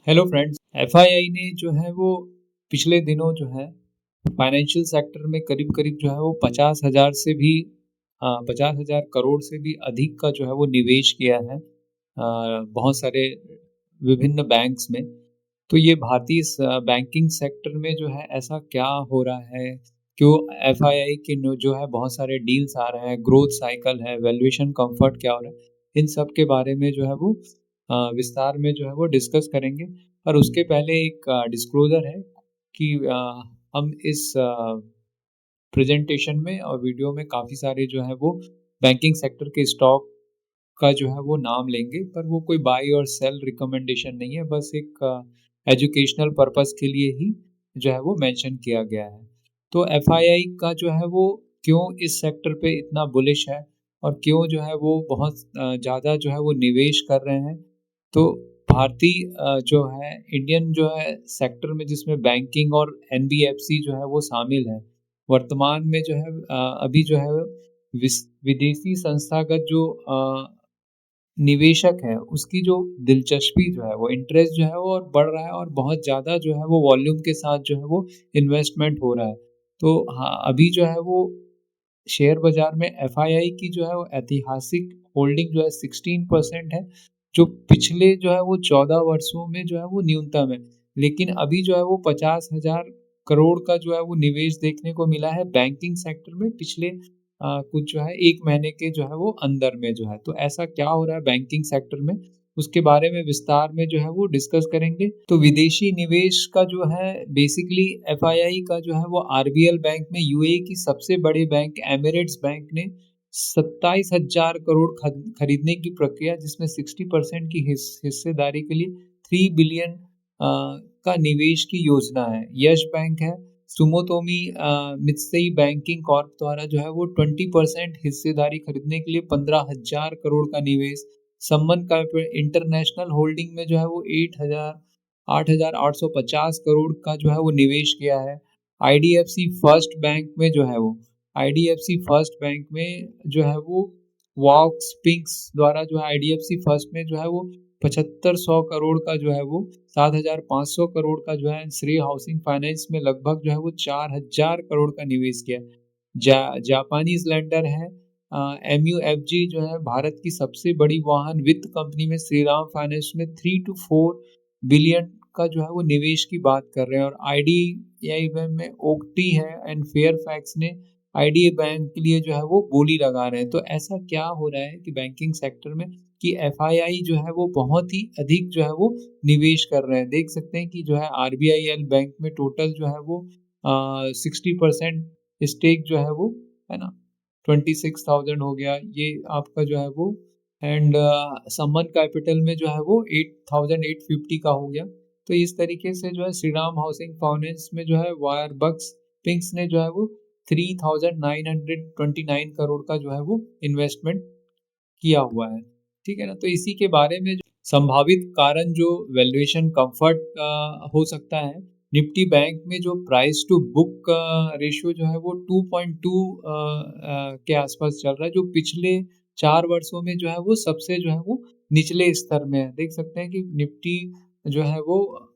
Hello friends. FII ने जो है वो पिछले दिनों जो है फाइनेंशियल सेक्टर में करीब करीब जो है वो 50,000 से भी 50,000 करोड़ से भी अधिक का जो है वो निवेश किया है बहुत सारे विभिन्न बैंक्स में। तो ये भारतीय बैंकिंग सेक्टर में जो है ऐसा क्या हो रहा है, क्यों एफआईआई के जो है बहुत सारे डील्स आ रहे हैं, ग्रोथ साइकिल है, वैल्यूएशन कंफर्ट क्या हो रहा है, इन सब के बारे में जो है वो विस्तार में जो है वो डिस्कस करेंगे। पर उसके पहले एक डिस्क्लोजर है कि हम इस प्रेजेंटेशन में और वीडियो में काफ़ी सारे जो है वो बैंकिंग सेक्टर के स्टॉक का जो है वो नाम लेंगे, पर वो कोई बाई और सेल रिकमेंडेशन नहीं है, बस एक एजुकेशनल पर्पस के लिए ही जो है वो मेंशन किया गया है। तो एफआईआई का जो है वो क्यों इस सेक्टर पे इतना बुलिश है और क्यों जो है वो बहुत ज़्यादा जो है वो निवेश कर रहे हैं। तो भारतीय जो है इंडियन जो है सेक्टर में जिसमें बैंकिंग और एनबीएफसी जो है वो शामिल है। वर्तमान में जो है अभी जो है विदेशी संस्थागत जो निवेशक है उसकी जो दिलचस्पी जो है वो इंटरेस्ट जो है वो और बढ़ रहा है और बहुत ज़्यादा जो है वो वॉल्यूम के साथ जो है वो इन्वेस्टमेंट हो रहा है। तो हाँ, अभी जो है वो शेयर बाजार में एफआईआई की जो है वो ऐतिहासिक होल्डिंग जो है 16% है, जो पिछले जो है वो 14 वर्षों में जो है वो न्यूनतम है। लेकिन अभी जो है वो 50,000 करोड़ का जो है वो निवेश देखने को मिला है बैंकिंग सेक्टर में पिछले कुछ जो है 1 महीने के जो है वो अंदर में जो है। तो ऐसा क्या हो रहा है बैंकिंग सेक्टर में, उसके बारे में विस्तार में जो है वो डिस्कस करेंगे। तो विदेशी निवेश का जो है बेसिकली एफआईआई का जो है वो आरबीएल बैंक में यूएई की सबसे बड़ी बैंक एमिरेट्स बैंक ने 27,000 करोड़ खरीदने की प्रक्रिया, जिसमें 60% की हिस्सेदारी के लिए 3 बिलियन का निवेश की योजना है। यश बैंक है, सुमोतोमी मित्सुई बैंकिंग कॉर्प द्वारा जो है वो 20% हिस्सेदारी खरीदने के लिए 15,000 करोड़ का निवेश। सम्मन का इंटरनेशनल होल्डिंग में जो है वो 8,850 करोड़ का जो है वो निवेश किया है। आईडीएफसी फर्स्ट बैंक में जो है वो आईडीएफसी फर्स्ट बैंक में जो है वो वॉक्स पिंक्स द्वारा जो है आईडीएफसी फर्स्ट में जो है वो 7500 करोड़ का जो है वो 7,500 करोड़ का जो है श्री हाउसिंग फाइनेंस में लगभग जो है वो 4,000 करोड़ का निवेश किया। जापानीज लेंडर है एमयूएफजी जो है भारत की सबसे बड़ी वाहन वित्त कंपनी में श्रीराम फाइनेंस में 3 to 4 बिलियन का जो है वो निवेश की बात कर रहे हैं। और आईडीआई में ओक्टी है एंड फेयरफैक्स ने आईडीए बैंक के लिए जो है वो बोली लगा रहे हैं। तो ऐसा क्या हो रहा है कि बैंकिंग सेक्टर में कि एफआईआई जो है वो बहुत ही अधिक जो है वो निवेश कर रहे हैं। देख सकते हैं कि जो है आरबीआईएल बैंक में टोटल जो है वो 60% स्टेक जो है वो है ना 26,000 हो गया ये आपका जो है वो। एंड सम्मन कैपिटल में जो है वो 8,850 का हो गया। तो इस तरीके से जो है श्रीराम हाउसिंग फाइनेंस में जो है वायर बक्स पिंक्स ने जो है वो 3,929 करोड़ का जो है वो इन्वेस्टमेंट किया हुआ है। ठीक है ना? तो इसी के बारे में जो संभावित कारण जो वैल्यूएशन कंफर्ट हो सकता है, निफ्टी बैंक में जो प्राइस टू बुक रेशियो जो है वो 2.2 के आसपास चल रहा है, जो पिछले 4 वर्षों में जो है वो सबसे जो है वो निचले स्तर में है। देख सकते हैं कि निफ्टी जो है वो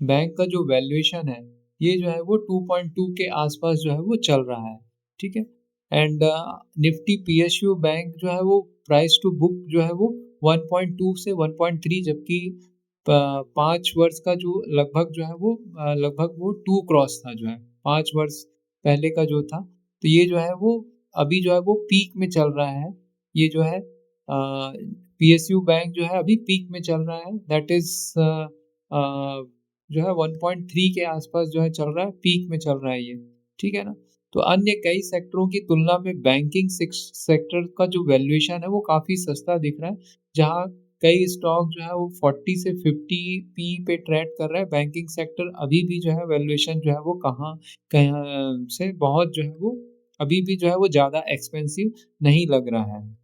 बैंक का जो वैल्यूएशन है, ये जो है वो 2.2 के आसपास जो है वो चल रहा है, ठीक है? एंड निफ्टी पीएसयू बैंक जो है वो प्राइस टू बुक जो है वो 1.2 से 1.3, जबकि 5 वर्ष का जो लगभग जो है वो लगभग वो 2 क्रॉस था जो है, 5 वर्ष पहले का जो था। तो ये जो है वो अभी जो है वो पीक में चल रहा है। ये जो है पीएसयू बैंक जो है अभी पीक में चल रहा है, दैट इज़ जो है 1.3 के आसपास जो है चल रहा है, पीक में चल रहा है ये, ठीक है ना? तो अन्य कई सेक्टरों की तुलना में बैंकिंग सेक्टर का जो वैल्यूएशन है वो काफ़ी सस्ता दिख रहा है, जहाँ कई स्टॉक जो है वो 40 से 50 पी पे ट्रेड कर रहा है। बैंकिंग सेक्टर अभी भी जो है वैल्यूएशन जो है वो कहाँ से बहुत जो है वो अभी भी जो है वो ज़्यादा एक्सपेंसिव नहीं लग रहा है।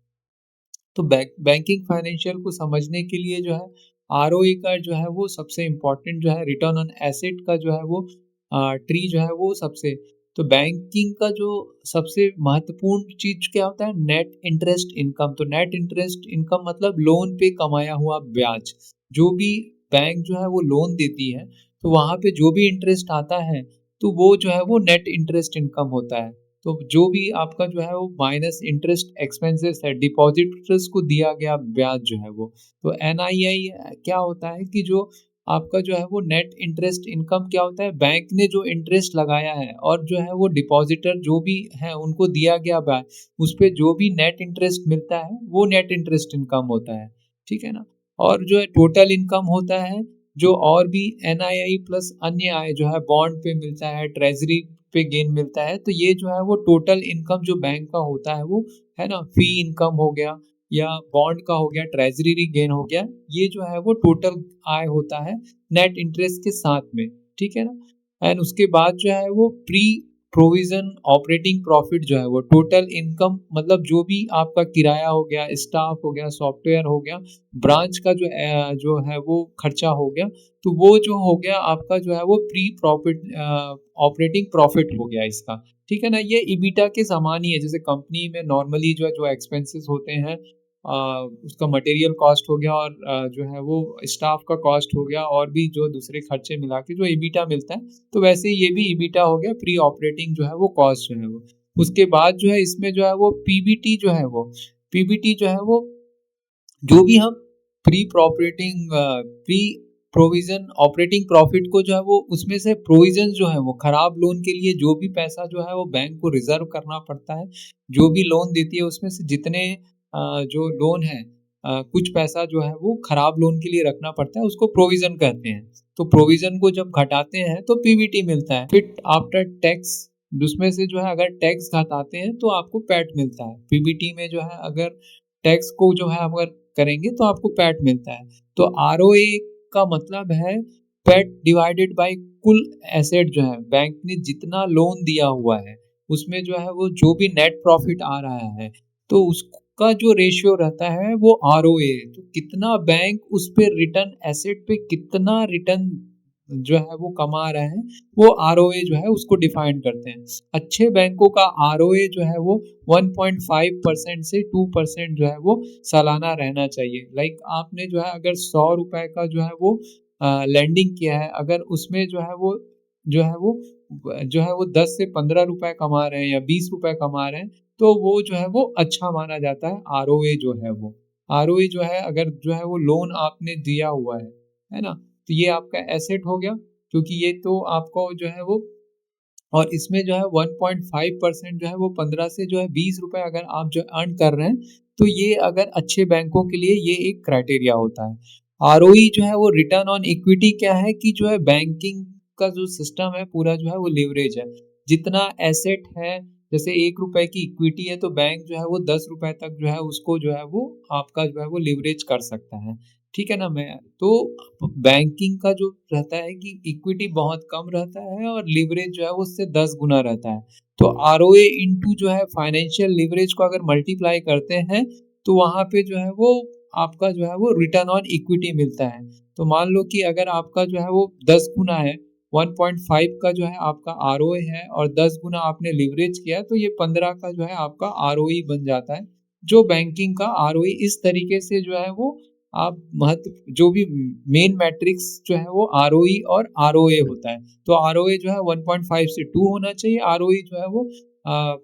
तो बैंकिंग फाइनेंशियल को समझने के लिए जो है आरओई का जो है वो सबसे इम्पोर्टेंट जो है रिटर्न ऑन एसेट का जो है वो ट्री जो है वो सबसे तो बैंकिंग का जो सबसे महत्वपूर्ण चीज़ क्या होता है? Net interest income. तो नेट इंटरेस्ट इनकम मतलब लोन पे कमाया हुआ ब्याज। जो भी बैंक जो है वो लोन देती है, तो वहाँ पे जो भी इंटरेस्ट आता है, तो वो जो है वो नेट इंटरेस्ट इनकम होता है। तो जो भी आपका जो है वो माइनस इंटरेस्ट एक्सपेंसेस है, डिपॉजिटर्स को दिया गया ब्याज जो है वो। तो एनआईआई क्या होता है कि जो आपका जो है वो नेट इंटरेस्ट इनकम क्या होता है? बैंक ने जो इंटरेस्ट लगाया है और जो है वो डिपॉजिटर जो भी है उनको दिया गया ब्याज, उस पे जो भी नेट इंटरेस्ट मिलता है वो नेट इंटरेस्ट इनकम होता है, ठीक है ना? और जो है टोटल इनकम होता है जो और भी एनआईआई प्लस अन्य आय जो है बॉन्ड पे मिलता है, ट्रेजरी पे गेन मिलता है, तो ये जो है वो टोटल इनकम जो बैंक का होता है वो, है ना? फी इनकम हो गया या बॉन्ड का हो गया, ट्रेजरी गेन हो गया, ये जो है वो टोटल आय होता है नेट इंटरेस्ट के साथ में, ठीक है ना? एंड उसके बाद जो है वो प्री प्रोविजन ऑपरेटिंग प्रॉफिट जो है वो टोटल इनकम, मतलब जो भी आपका किराया हो गया, स्टाफ हो गया, सॉफ्टवेयर हो गया, ब्रांच का जो है वो खर्चा हो गया, तो वो जो हो गया आपका जो है वो प्री प्रॉफिट ऑपरेटिंग प्रॉफिट हो गया इसका, ठीक है ना? ये ईबिटा के समान ही है। जैसे कंपनी में नॉर्मली जो एक्सपेंसेस होते हैं, उसका मटेरियल कॉस्ट हो गया और जो है वो स्टाफ का कॉस्ट हो गया और भी जो दूसरे खर्चे मिला के जो ईबिटा मिलता है, तो वैसे ही ये भी ईबिटा हो गया, प्री ऑपरेटिंग जो है वो कॉस्ट जो है वो। उसके बाद जो है इसमें जो है वो पीबीटी जो है वो, पीबीटी जो है वो जो भी हम प्री प्रोविजन ऑपरेटिंग प्रॉफिट को जो है वो उसमें से प्रोविजन जो है वो खराब लोन के लिए जो भी पैसा जो है वो बैंक को रिजर्व करना पड़ता है, जो भी लोन देती है उसमें से जितने जो लोन है, कुछ पैसा जो है वो खराब लोन के लिए रखना पड़ता है, उसको प्रोविजन कहते हैं। तो प्रोविजन को जब घटाते हैं तो पीबीटी मिलता है। फिर आफ्टर टैक्स उसमें से जो है अगर टैक्स घटाते हैं तो आपको पैट मिलता है। पीबीटी में जो है अगर टैक्स को जो है अगर करेंगे तो आपको पैट मिलता है। तो आरओए का मतलब है पैट डिवाइडेड बाय कुल एसेट, जो है बैंक ने जितना लोन दिया हुआ है उसमें जो है वो जो भी नेट प्रॉफिट आ रहा है, तो उसका जो रेशियो रहता है वो आरओए। तो कितना बैंक उस पे रिटर्न, एसेट पे कितना रिटर्न जो है वो कमा रहे हैं, वो आरओए जो है उसको डिफाइन करते हैं। अच्छे बैंकों का आरओए जो है वो 1.5% से 2% जो है वो सालाना रहना चाहिए। लाइक आपने जो है अगर 100 रुपए का जो है वो लैंडिंग किया है, अगर उसमें जो है वो 10 से 15 रुपए कमा रहे हैं या 20 रुपए कमा रहे हैं, तो वो जो है वो अच्छा माना जाता है आरओए जो है वो। आरओए जो है अगर जो है वो लोन आपने दिया हुआ है ना? तो ये आपका एसेट हो गया, क्योंकि ये तो आपको जो है वो, और इसमें जो है 1.5% जो है वो 15 से जो है 20 रुपए अगर आप जो अर्न कर रहे हैं, तो ये अगर अच्छे बैंकों के लिए ये एक क्राइटेरिया होता है। आरओई जो है वो रिटर्न ऑन इक्विटी क्या है कि जो है बैंकिंग का जो सिस्टम है पूरा जो है वो लिवरेज है। जितना एसेट है, जैसे 1 रुपए की इक्विटी है तो बैंक जो है वो 10 रुपए तक जो है उसको जो है वो आपका जो है वो लिवरेज कर सकता है। ठीक है ना? मैं तो बैंकिंग का जो रहता है कि इक्विटी बहुत कम रहता है और लिवरेज जो है वो उससे 10 गुना रहता है। तो आरओए इंटू जो है फाइनेंशियल लिवरेज को अगर मल्टीप्लाई करते हैं, तो वहाँ पे जो है वो आपका जो है वो रिटर्न ऑन इक्विटी मिलता है। तो मान लो कि अगर आपका जो है वो 10 गुना है, 1.5 का जो है आपका आरओए है और 10 गुना आपने लिवरेज किया, तो ये 15 का जो है आपका आरओई बन जाता है। जो बैंकिंग का आरओई इस तरीके से जो है वो आप महत्व जो भी मेन मैट्रिक्स जो है वो आरओई और आरओए होता है। तो आरओए जो है 1.5 से 2 होना चाहिए, आरओई जो है वो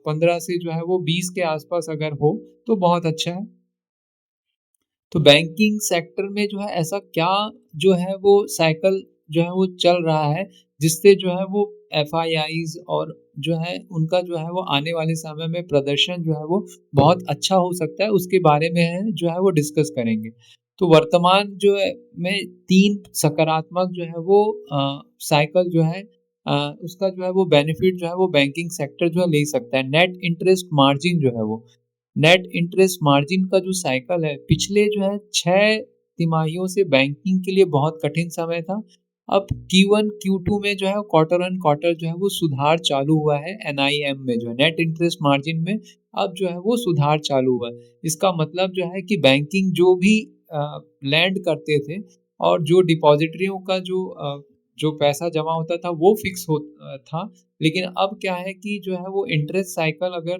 15 से जो है वो 20 के आसपास अगर हो तो बहुत अच्छा है। तो बैंकिंग सेक्टर में जो है ऐसा क्या जो है वो साइकिल जो है वो चल रहा है, जिससे जो है वो एफआईआईज और जो है उनका जो है वो आने वाले समय में प्रदर्शन जो है वो बहुत अच्छा हो सकता है, उसके बारे में है जो है वो डिस्कस करेंगे। तो वर्तमान जो है में 3 सकारात्मक जो है वो साइकिल जो है उसका जो है वो बेनिफिट जो है वो बैंकिंग सेक्टर जो है ले सकता है। नेट इंटरेस्ट मार्जिन जो है वो, नेट इंटरेस्ट मार्जिन का जो साइकिल है पिछले जो है 6 तिमाहियों से बैंकिंग के लिए बहुत कठिन समय था। अब Q1 Q2 में जो है क्वार्टर ऑन क्वार्टर जो है वो सुधार चालू हुआ है, एनआईएम में जो है नेट इंटरेस्ट मार्जिन में अब जो है वो सुधार चालू हुआ है। इसका मतलब जो है कि बैंकिंग जो भी लैंड करते थे और जो डिपॉजिटरियों का जो जो पैसा जमा होता था वो फिक्स था, लेकिन अब क्या है कि जो है वो इंटरेस्ट साइकिल अगर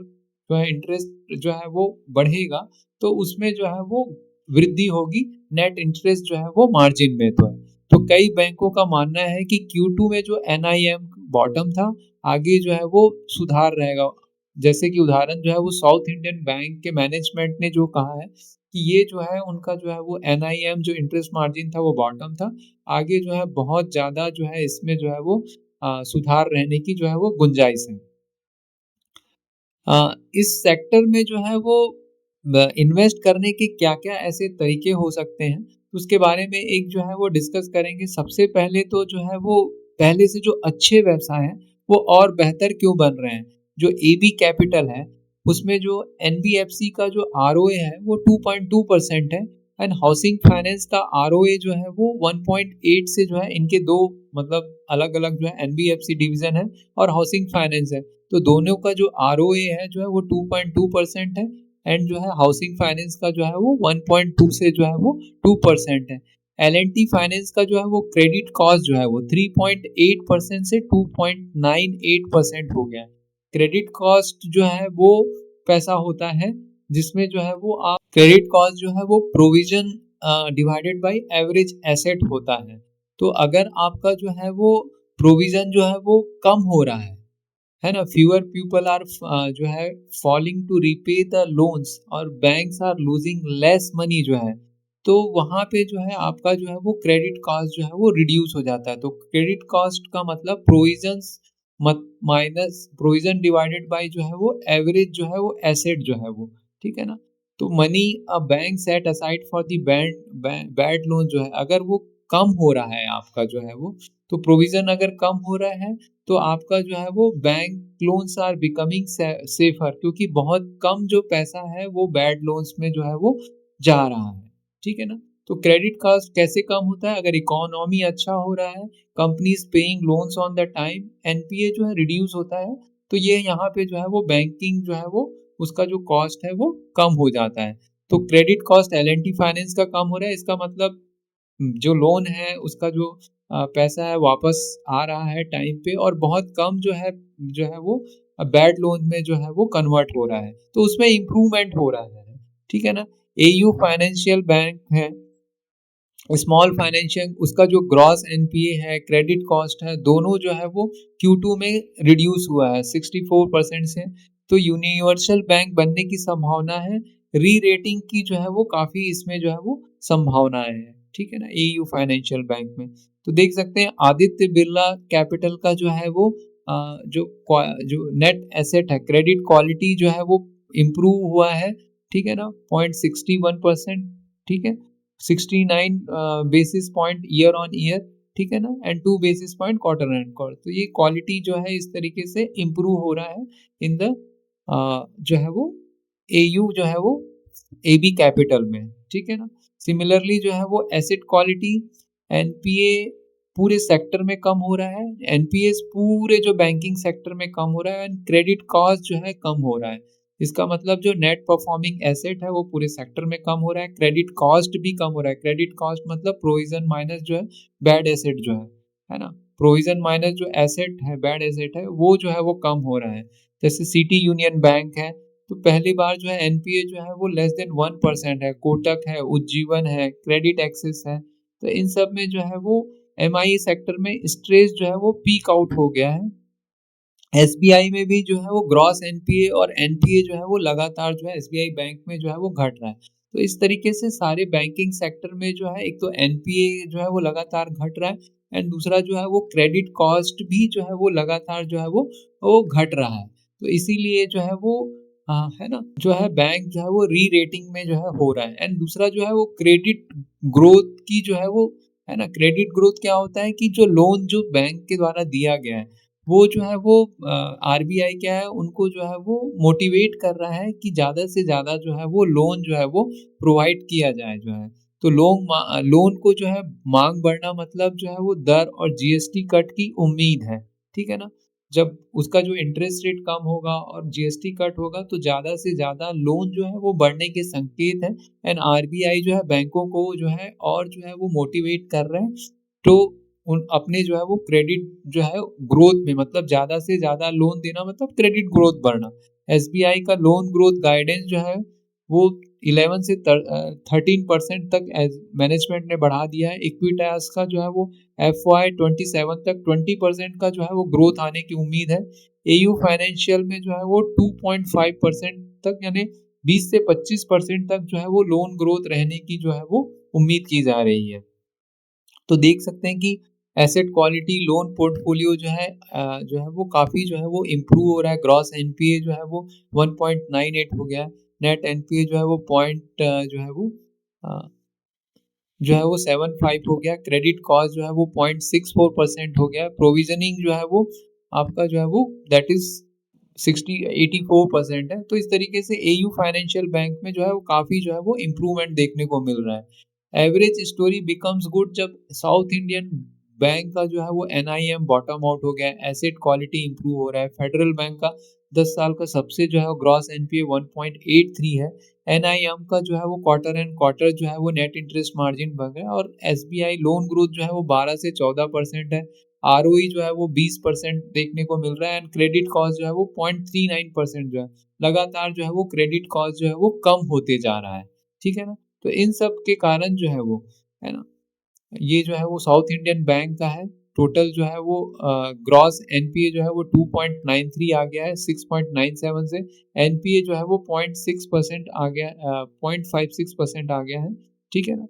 जो है इंटरेस्ट जो है वो बढ़ेगा, तो उसमें जो है वो वृद्धि होगी, नेट इंटरेस्ट जो है वो मार्जिन में तो है। तो कई बैंकों का मानना है कि Q2 में जो NIM बॉटम था, आगे जो है वो सुधार रहेगा। जैसे कि उदाहरण जो है वो साउथ इंडियन बैंक के मैनेजमेंट ने जो कहा है कि ये जो है उनका जो है वो NIM जो इंटरेस्ट मार्जिन था वो बॉटम था, आगे जो है बहुत ज़्यादा जो है इसमें जो है वो सुधार रहने की जो है वो गुंजाइश है। इस सेक्टर में जो है वो इन्वेस्ट करने के क्या-क्या ऐसे तरीके हो सकते हैं, उसके बारे में एक जो है वो डिस्कस करेंगे। सबसे पहले तो जो है वो पहले से जो अच्छे व्यवसाय हैं, वो और बेहतर क्यों बन रहे हैं? जो एबी कैपिटल है, उसमें जो एनबीएफसी का जो आरओए है, वो 2.2% है एंड हाउसिंग फाइनेंस का आरओए जो है वो 1.8 से जो है इनके 2 मतलब अलग-अलग जो है एनबीएफसी डिवीज़न है और हाउसिंग फाइनेंस है। तो दोनों का जो आरओए है जो है वो 2.2% है एंड जो है हाउसिंग फाइनेंस का जो है वो 1.2 से जो है वो 2% है। एल&टी फाइनेंस का जो है वो क्रेडिट कॉस्ट जो है वो 3.8% से 2.98% हो गया है। क्रेडिट कॉस्ट जो है वो पैसा होता है जिसमें जो है वो आप क्रेडिट कॉस्ट जो है वो provision divided by average asset होता है। तो अगर आपका जो है वो प्रोविजन जो है वो कम हो रहा है ना? फ्यूअर पीपल आर जो है falling to repay the loans और banks are losing less money जो है, तो वहाँ पे जो है आपका जो है वो क्रेडिट कॉस्ट जो है वो रिड्यूस हो जाता है। तो क्रेडिट कॉस्ट का मतलब प्रोविजंस मत माइनस प्रोविजन डिवाइडेड बाय जो है वो एवरेज जो है वो एसेट जो है वो, ठीक है ना? तो money a bank set aside for the bad loan जो है अगर वो कम हो रहा है आपका जो है वो, तो प्रोविजन अगर कम हो रहा है तो आपका जो है वो bank loans are becoming safer, क्योंकि बहुत कम जो पैसा है वो बैड लोन्स में जो है वो जा रहा है, ठीक है ना? तो क्रेडिट कॉस्ट कैसे कम होता है? अगर इकोनॉमी अच्छा हो रहा है, companies paying loans on the time, NPA जो है रिड्यूस होता है, तो ये यहाँ पे जो है वो बैंकिंग जो है वो उसका जो कॉस्ट है वो कम हो जाता है। तो क्रेडिट कॉस्ट एल&टी फाइनेंस का कम हो रहा है, इसका मतलब जो लोन है उसका जो पैसा है वापस आ रहा है टाइम पे और बहुत कम जो है वो बैड लोन में जो है वो कन्वर्ट हो रहा है, तो उसमें इम्प्रूवमेंट हो रहा है, ठीक है ना? एयू फाइनेंशियल बैंक है, स्मॉल फाइनेंशियल उसका जो ग्रॉस एनपीए है, क्रेडिट कॉस्ट है, दोनों जो है वो Q2 में रिड्यूस हुआ है 64% से। तो यूनिवर्सल बैंक बनने की संभावना है, री-रेटिंग की जो है वो काफ़ी इसमें जो है वो संभावनाएँ हैं, ठीक है ना? एयू फाइनेंशियल बैंक में। तो देख सकते हैं आदित्य बिरला कैपिटल का जो है वो जो नेट एसेट है, क्रेडिट क्वालिटी जो है वो इम्प्रूव हुआ है, ठीक है ना? 0.61%, ठीक है? 69 basis point year on year, ठीक है ना? And 2 basis point quarter and quarter. तो ये क्वालिटी जो है इस तरीके से इम्प्रूव हो रहा है इन द जो है वो एयू जो है वो एबी कैपिटल में, ठीक है ना? सिमिलरली जो है वो एसेट क्वालिटी एनपीए पूरे सेक्टर में कम हो रहा है, एनपीएस पूरे जो बैंकिंग सेक्टर में कम हो रहा है एंड क्रेडिट कॉस्ट जो है कम हो रहा है। इसका मतलब जो नेट परफॉर्मिंग एसेट है वो पूरे सेक्टर में कम हो रहा है, क्रेडिट कॉस्ट भी कम हो रहा है। क्रेडिट कॉस्ट मतलब प्रोविजन माइनस जो है बैड एसेट जो है ना? प्रोविजन माइनस जो एसेट है बैड एसेट है वो जो है वो कम हो रहा है। जैसे सिटी यूनियन बैंक है, तो पहली बार जो है एनपीए जो है वो लेस देन 1% है, कोटक है, उज्जीवन है, क्रेडिट एक्सिस है। तो इन सब में जो है वो एमआई सेक्टर में स्ट्रेस जो है वो पीक आउट हो गया है। एसबीआई में भी जो है वो ग्रॉस एनपीए और एनपीए जो है वो लगातार जो है एसबीआई बैंक में जो है वो घट रहा है। तो इस तरीके से सारे बैंकिंग सेक्टर में जो है एक तो एनपीए जो है वो लगातार घट रहा है एंड दूसरा जो है वो क्रेडिट कॉस्ट भी जो है वो लगातार जो है वो घट रहा है। तो इसीलिए जो है वो है ना? जो है बैंक जो है वो री-रेटिंग में जो है हो रहा है एंड दूसरा जो है वो क्रेडिट ग्रोथ की जो है वो है ना? क्रेडिट ग्रोथ क्या होता है कि जो लोन जो बैंक के द्वारा दिया गया है वो जो है वो आरबीआई क्या है उनको जो है वो मोटिवेट कर रहा है कि ज़्यादा से ज़्यादा जो है वो लोन जो है वो प्रोवाइड किया जाए जो है। तो लोन को जो है माँग बढ़ना मतलब जो है वो दर और जीएसटी कट की उम्मीद है, ठीक है ना? जब उसका जो इंटरेस्ट रेट कम होगा और जीएसटी कट होगा तो ज़्यादा से ज़्यादा लोन जो है वो बढ़ने के संकेत हैं एंड आरबीआई जो है बैंकों को जो है और जो है वो मोटिवेट कर रहे हैं। तो उन अपने जो है वो क्रेडिट जो है ग्रोथ में, मतलब ज़्यादा से ज़्यादा लोन देना मतलब क्रेडिट ग्रोथ बढ़ना। एसबीआई का लोन ग्रोथ गाइडेंस जो है वो 11 से 13% तक मैनेजमेंट ने बढ़ा दिया है। इक्विटास का जो है वो FY27 तक 20% का जो है वो ग्रोथ आने की उम्मीद है। एयू फाइनेंशियल में जो है वो 2.5% तक, यानी 20 से 25% तक जो है वो लोन ग्रोथ रहने की जो है वो उम्मीद की जा रही है। तो देख सकते हैं कि एसेट क्वालिटी, लोन पोर्टफोलियो जो है वो काफ़ी जो है वो इम्प्रूव हो रहा है। ग्रॉस एनपीए जो है वो 1.98 हो गया है। नेट एनपीए जो है वो जो है वो 75 हो गया। क्रेडिट कॉस्ट जो है वो 0.64% हो गया। प्रोविजनिंग जो है वो आपका जो है वो दैट इज 84% है। तो इस तरीके से एयू फाइनेंशियल बैंक में जो है वो काफ़ी जो है वो इम्प्रूवमेंट देखने को मिल रहा है। एवरेज स्टोरी बिकम्स गुड जब साउथ इंडियन बैंक का जो है वो एनआईएम बॉटम आउट हो गया है, एसेट क्वालिटी इंप्रूव हो रहा है। फेडरल बैंक का 10 साल का सबसे जो है ग्रॉस एनपीए 1.83 है। एनआईएम का जो है वो क्वार्टर एंड क्वार्टर जो है वो नेट इंटरेस्ट मार्जिन बढ़ रहा है। और एसबीआई लोन ग्रोथ जो है वो 12 से 14% है। आरओई जो है वो 20% देखने को मिल रहा है। एंड क्रेडिट कॉस्ट जो है वो 0.39% जो है, लगातार जो है वो क्रेडिट कॉस्ट जो है वो कम होते जा रहा है। ठीक है ना। तो इन सब के कारण जो है वो, है ना, ये जो है वो साउथ इंडियन बैंक का है। टोटल जो है वो ग्रॉस एनपीए जो है वो 2.93 आ गया है 6.97 से। एनपीए जो है वो 0.6% आ गया, 0.56% आ गया है। ठीक है ना।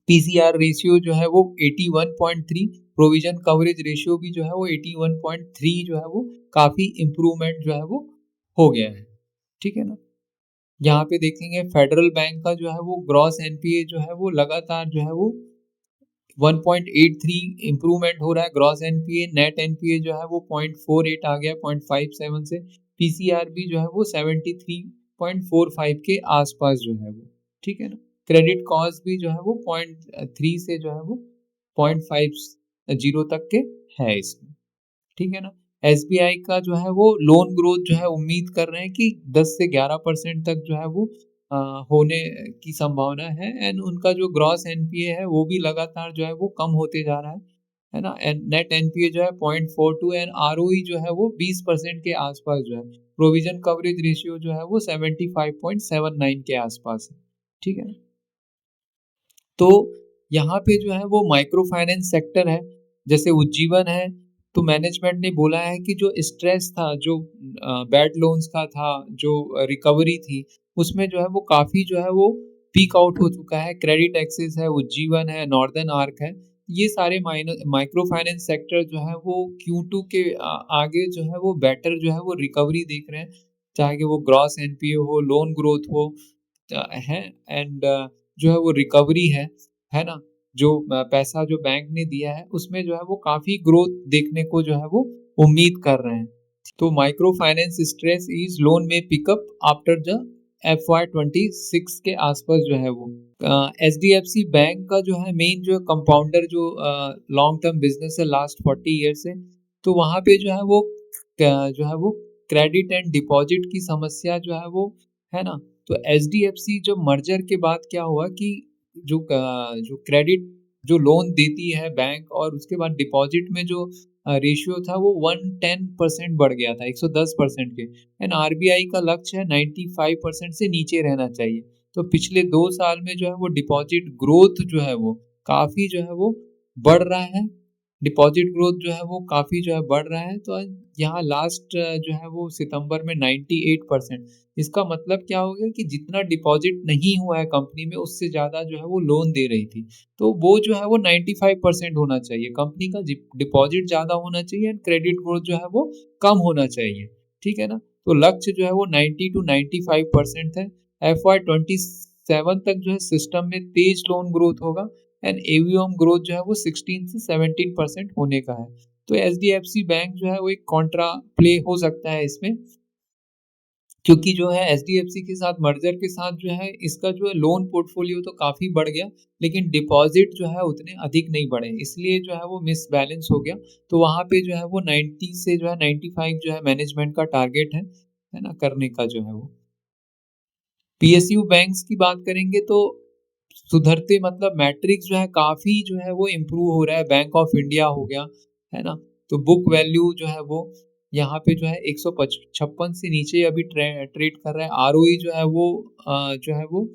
पीसीआर रेशियो जो है वो 81.3, प्रोविजन कवरेज रेशियो भी जो है वो 81.3 जो है वो काफी इम्प्रूवमेंट जो है वो हो गया है। ठीक है ना। यहाँ पे देखेंगे फेडरल बैंक का जो है वो ग्रॉस एनपीए जो है वो लगातार जो है वो 1.83 इम्प्रूवमेंट हो रहा है। ग्रॉस एनपीए, नेट एनपीए जो है वो 0.48 आ गया 0.57 से। पीसीआर भी जो है वो 73.45 के आसपास जो है वो। ठीक है ना। क्रेडिट कॉस्ट भी जो है वो 0.3 से जो है वो 0.50 तक के है इसमें। ठीक है ना। एसबीआई का जो है वो लोन ग्रोथ जो है उम्मीद कर रहे हैं कि 10 से 11% तक जो है वो अ, होने की संभावना है। एंड उनका जो ग्रॉस एनपीए है वो भी लगातार जो है वो कम होते जा रहा है ना। एंड नेट एनपीए जो है 0.42 एंड आरओई जो है वो 20% के आसपास जो है। प्रोविजन कवरेज रेशियो जो है वो 75.79 के आसपास है। ठीक है। तो यहाँ पे जो है वो माइक्रो फाइनेंस सेक्टर है, जैसे उज्जीवन है। तो मैनेजमेंट ने बोला है कि जो स्ट्रेस था, जो बैड लोन्स का था, जो रिकवरी थी, उसमें जो है वो काफ़ी जो है वो पीक आउट हो चुका है। क्रेडिट एक्सिस है, उज्जीवन है, नॉर्दर्न आर्क है। ये सारे माइक्रो फाइनेंस सेक्टर जो है वो Q2 के आगे जो है वो बेटर जो है वो रिकवरी देख रहे हैं, चाहे वो ग्रॉस एनपीए हो, लोन ग्रोथ हो, है। एंड जो है वो रिकवरी है ना। जो पैसा जो बैंक ने दिया है उसमें जो है वो काफी ग्रोथ देखने को जो है वो उम्मीद कर रहे हैं। तो micro finance stress is loan में पिकअप आफ्टर द FY26 के आसपास जो है वो। H D F C bank का जो है मेन जो कंपाउंडर जो लॉन्ग टर्म बिजनेस है लास्ट 40 ईयर से, तो वहाँ पे जो है वो जो है वो क्रेडिट एंड डिपॉजिट की समस्या जो है वो, है ना। तो एच डी एफ सी जो मर्जर के बाद क्या हुआ कि जो क्रेडिट जो लोन देती है बैंक, और उसके बाद डिपॉजिट में जो रेशियो था वो 110% बढ़ गया था 110% के। एंड आरबीआई का लक्ष्य है 95% से नीचे रहना चाहिए। तो पिछले 2 साल में जो है वो डिपॉजिट ग्रोथ जो है वो काफी जो है वो बढ़ रहा है। डिपॉजिट ग्रोथ जो है वो काफी जो है बढ़ रहा है। तो यहाँ लास्ट जो है वो सितंबर में 98%। इसका मतलब क्या हो गया कि जितना डिपॉजिट नहीं हुआ है कंपनी में उससे ज्यादा जो है वो लोन दे रही थी। तो वो जो है वो 95% होना चाहिए। कंपनी का डिपॉजिट ज्यादा होना चाहिए एंड क्रेडिट ग्रोथ जो है वो कम होना चाहिए। ठीक है ना। तो लक्ष्य जो है वो 90 to 95% है। FY27 तक जो है सिस्टम में तेज लोन ग्रोथ होगा एंड एवीएम ग्रोथ जो है वो 16 से 17% होने का है। तो एचडीएफसी बैंक जो है वो एक कॉन्ट्रा प्ले हो सकता है इसमें, क्योंकि जो है एचडीएफसी के साथ मर्जर के साथ जो है इसका जो है लोन पोर्टफोलियो तो काफी बढ़ गया, लेकिन डिपॉजिट जो है उतने अधिक नहीं बढ़े, इसलिए जो है वो मिस बैलेंस हो गया। तो वहां पे जो है वो 90 से जो है 95 जो है मैनेजमेंट का टारगेट है ना, करने का जो है वो। पीएसयू बैंक्स की बात करेंगे तो सुधरते मतलब मैट्रिक्स जो है काफ़ी जो है वो इम्प्रूव हो रहा है, बैंक ऑफ इंडिया हो गया, है ना? तो बुक वैल्यू जो है वो यहाँ पे जो है 156 से नीचे अभी ट्रेड कर रहा है। आरओई जो है वो जो है वो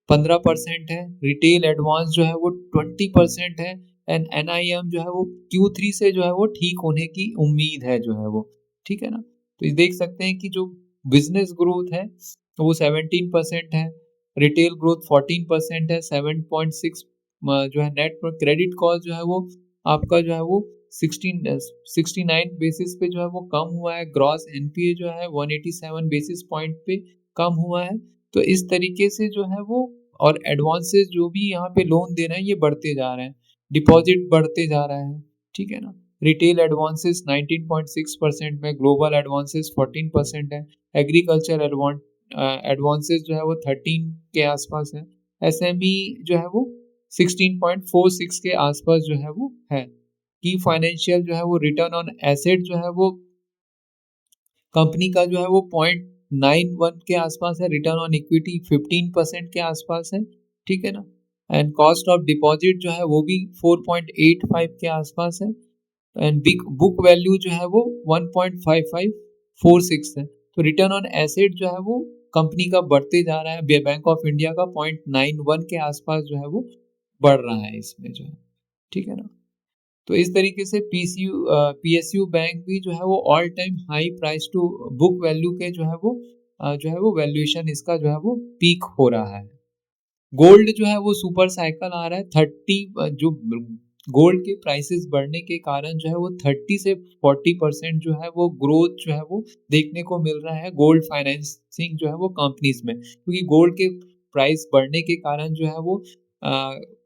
15% है, रिटेल एडवांस जो है वो 20% है एंड एनआईएम जो है वो Q3 से जो है वो ठीक होने की उम्मीद है जो है वो, ठीक है ना? तो ये देख सकते हैं कि जो बिज़नेस ग्रोथ है, तो वो 17% है, रिटेल ग्रोथ 14% है, 7.6 जो है नेट पर क्रेडिट कॉस्ट जो है वो आपका जो है वो 69 बेसिस पे जो है वो कम हुआ है, ग्रॉस एनपीए जो है 187 बेसिस पॉइंट पे कम हुआ है। तो इस तरीके से जो है वो और एडवांसेस जो भी यहाँ पे लोन दे रहे हैं ये बढ़ते जा रहे हैं, डिपॉजिट बढ़ते जा रहा है, ठीक है ना? रिटेल एडवांसेस 19.6% में, ग्लोबल एडवांसेस 14% है, एग्रीकल्चर एडवांसेस जो है वो 13 के आसपास है, एसएमई जो है वो 16.46 के आसपास जो है वो है। की फाइनेंशियल जो है वो रिटर्न ऑन एसेट जो है वो कंपनी का जो है वो 0.91 के आसपास है, रिटर्न ऑन इक्विटी 15% के आसपास है, ठीक है ना? एंड कॉस्ट ऑफ डिपॉजिट जो है वो भी 4.85 के आसपास है एंड बिग बुक वैल्यू जो है वो 1.5546 है। तो रिटर्न ऑन एसेट जो है वो कंपनी का बढ़ते जा रहा है, बैंक ऑफ इंडिया का 0.91 के आसपास जो है वो बढ़ रहा है इसमें जो है, ठीक है ना? तो इस तरीके से पीएसयू बैंक भी जो है वो all time high price to book value के जो है वो वैल्यूएशन इसका जो है वो पीक हो रहा है। गोल्ड जो है वो सुपर साइकिल आ रहा है 30 जो गोल्ड के प्राइसेस बढ़ने के कारण जो है वो 30 से 40% जो है वो ग्रोथ जो है वो देखने को मिल रहा है गोल्ड फाइनेंसिंग जो है वो कंपनीज में, क्योंकि गोल्ड के प्राइस बढ़ने के कारण जो है वो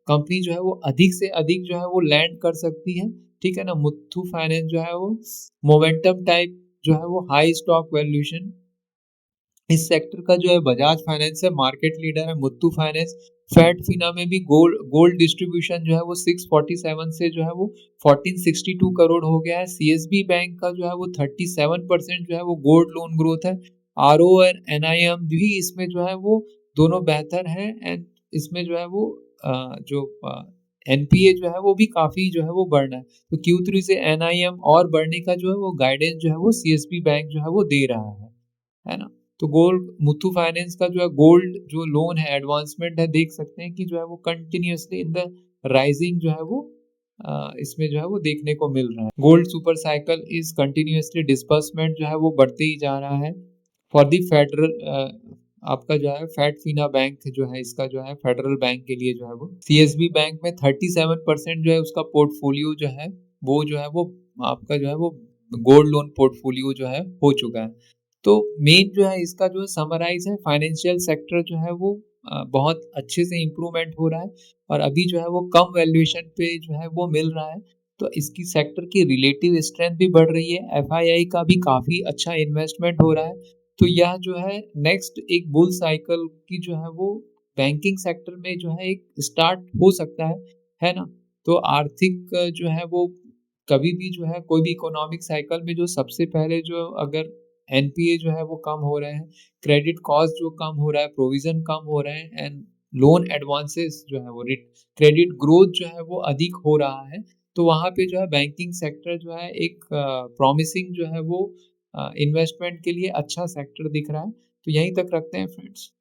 कंपनी जो है वो अधिक से अधिक जो है वो लैंड कर सकती है, ठीक है ना? मुथ्थू फाइनेंस जो है वो मोमेंटम टाइप जो है वो हाई स्टॉक वैल्यूएशन, इस सेक्टर का जो है बजाज फाइनेंस है, मार्केट लीडर है, मुथ्थू फाइनेंस, फैट फिना में भी गोल्ड गोल्ड डिस्ट्रीब्यूशन जो है वो 647 से जो है वो 1462 करोड़ हो गया है। सीएसबी बैंक का जो है वो 37% जो है वो गोल्ड लोन ग्रोथ है। आरओ और एनआईएम भी इसमें जो है वो दोनों बेहतर है एंड इसमें जो है वो जो एनपीए जो है वो भी काफी जो है वो बढ़ रहा है। तो Q3 से एनआईएम और बढ़ने का जो है वो गाइडेंस जो है वो सीएसबी बैंक जो है वो दे रहा है ना? तो गोल्ड मुथ्थू फाइनेंस का जो है गोल्ड जो लोन है एडवांसमेंट है, देख सकते हैं कि जो है वो कंटिन्यूअसली इन द राइजिंग जो है वो इसमें जो है वो देखने को मिल रहा है। Gold super cycle is continuously disbursement जो है वो बढ़ते ही जा रहा है फॉर द फेडरल आपका जो है फैट फिना बैंक जो है इसका जो है फेडरल बैंक के लिए जो है वो सीएसबी बैंक में 37% जो है उसका पोर्टफोलियो जो है वो आपका जो है वो गोल्ड लोन पोर्टफोलियो जो है हो चुका है। तो मेन जो है इसका जो समराइज है, फाइनेंशियल सेक्टर जो है वो बहुत अच्छे से इम्प्रूवमेंट हो रहा है और अभी जो है वो कम वैल्यूएशन पे जो है वो मिल रहा है। तो इसकी सेक्टर की रिलेटिव स्ट्रेंथ भी बढ़ रही है, एफआईआई का भी काफ़ी अच्छा इन्वेस्टमेंट हो रहा है। तो यह जो है नेक्स्ट एक बुल साइकिल की जो है वो बैंकिंग सेक्टर में जो है एक स्टार्ट हो सकता है ना? तो आर्थिक जो है वो कभी भी जो है कोई भी इकोनॉमिक साइकिल में जो सबसे पहले जो अगर एनपीए जो है वो कम हो रहे हैं, क्रेडिट कॉस्ट जो कम हो रहा है, प्रोविजन कम हो रहे हैं एंड लोन एडवांसेस जो है वो क्रेडिट ग्रोथ जो है वो अधिक हो रहा है, तो वहाँ पे जो है बैंकिंग सेक्टर जो है एक प्रॉमिसिंग जो है वो इन्वेस्टमेंट के लिए अच्छा सेक्टर दिख रहा है। तो यहीं तक रखते हैं फ्रेंड्स।